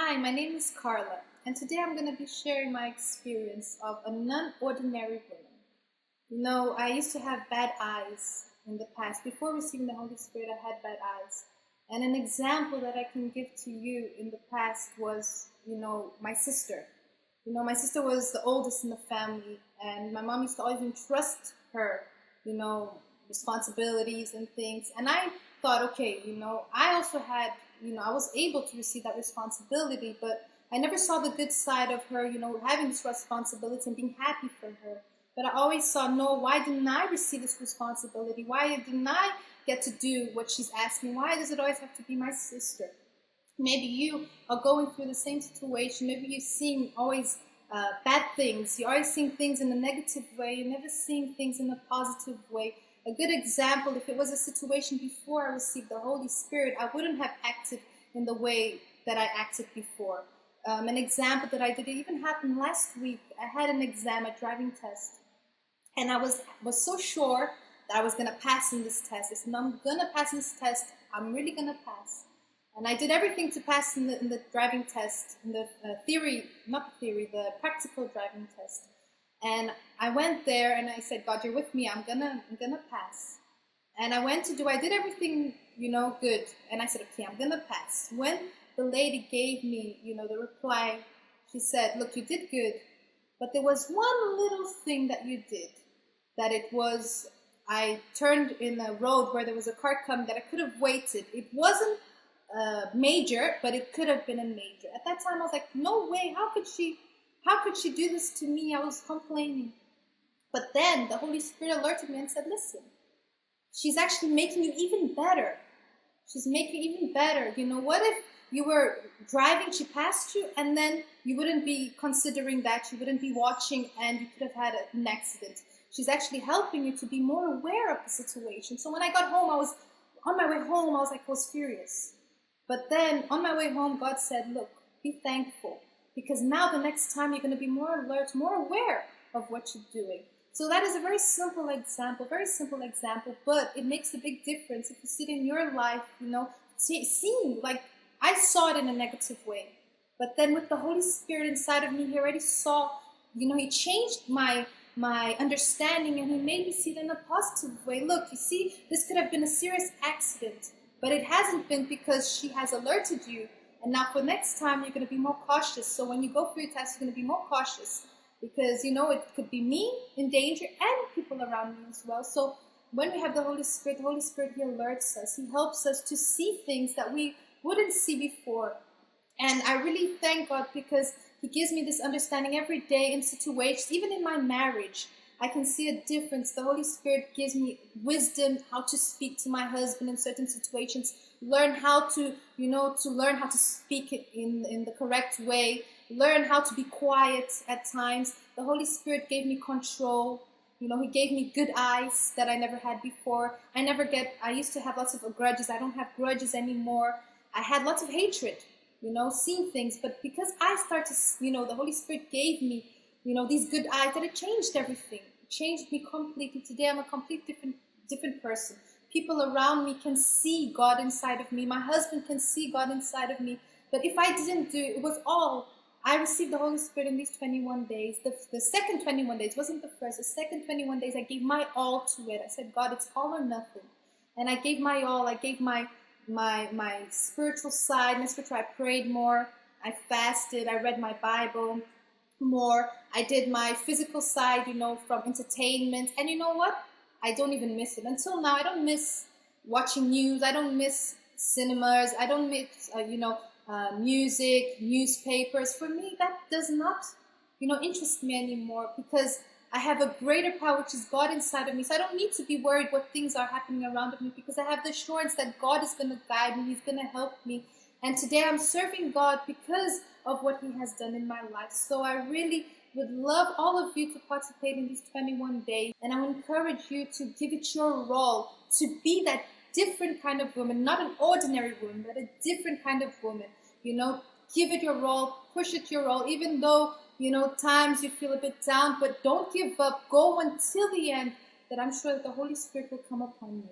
Hi, my name is Carla, and today I'm going to be sharing my experience of a non-ordinary woman. I used to have bad eyes in the past. Before receiving the Holy Spirit, I had bad eyes. And an example that I can give to you in the past was, my sister. My sister was the oldest in the family, and my mom used to always entrust her, you know, responsibilities and things. And I thought, okay, I also had, I was able to receive that responsibility, but I never saw the good side of her, having this responsibility and being happy for her. But I always saw, no, why didn't I receive this responsibility? Why didn't I get to do what she's asking? Why does it always have to be my sister? Maybe you are going through the same situation. Maybe you're seeing always bad things. You're always seeing things in a negative way. You're never seeing things in a positive way. A good example, if it was a situation before I received the Holy Spirit, I wouldn't have acted in the way that I acted before. An example that I did, it even happened last week. I had an exam, a driving test, and I was so sure that I was going to pass in this test. I said, no, I'm going to pass in this test. I'm really going to pass. And I did everything to pass in the driving test, in the the practical driving test. And I went there and I said, God, you're with me. I'm gonna pass. And I did everything, good. And I said, okay, I'm gonna pass. When the lady gave me, the reply, she said, look, you did good, but there was one little thing that you did. I turned in a road where there was a car coming that I could have waited. It wasn't major, but it could have been a major. At that time, I was like, no way, how could she do this to me? I was complaining. But then the Holy Spirit alerted me and said, listen, she's actually making you even better. She's making you even better. What if you were driving, she passed you, and then you wouldn't be considering that, you wouldn't be watching, and you could have had an accident. She's actually helping you to be more aware of the situation. So when I got home, on my way home, I was furious. But then on my way home, God said, look, be thankful, because now the next time you're going to be more alert, more aware of what you're doing. So that is a very simple example, but it makes a big difference if you see it in your life, seeing, like I saw it in a negative way. But then with the Holy Spirit inside of me, he already saw, he changed my understanding, and he made me see it in a positive way. Look, you see, this could have been a serious accident, but it hasn't been, because she has alerted you. And now for next time, you're going to be more cautious. So when you go for your test, you're going to be more cautious, because, it could be me in danger and people around me as well. So when we have the Holy Spirit, he alerts us. He helps us to see things that we wouldn't see before. And I really thank God, because he gives me this understanding every day in situations, even in my marriage. I can see a difference. The Holy Spirit gives me wisdom, how to speak to my husband in certain situations, learn how to speak it in the correct way, learn how to be quiet at times. The Holy Spirit gave me control. He gave me good eyes that I never had before. I used to have lots of grudges. I don't have grudges anymore. I had lots of hatred, seeing things. But because I started to, the Holy Spirit gave me, these good eyes, that it changed everything. It changed me completely. Today I'm a complete different person. People around me can see God inside of me. My husband can see God inside of me. But if I didn't do it, I received the Holy Spirit in these 21 days. The second 21 days wasn't the first. The second 21 days, I gave my all to it. I said, God, it's all or nothing. And I gave my all. I gave my spiritual side. I prayed more. I fasted. I read my Bible more. I did my physical side, from entertainment. And you know what? I don't even miss it. Until now, I don't miss watching news. I don't miss cinemas. I don't miss, music, newspapers. For me, that does not, interest me anymore, because I have a greater power, which is God inside of me. So I don't need to be worried what things are happening around me, because I have the assurance that God is going to guide me. He's going to help me. And today I'm serving God because of what he has done in my life. So I really would love all of you to participate in these 21 days. And I would encourage you to give it your all, to be that different kind of woman, not an ordinary woman, but a different kind of woman. Give it your all, push it your all, even though, times you feel a bit down, but don't give up. Go until the end, that I'm sure that the Holy Spirit will come upon you.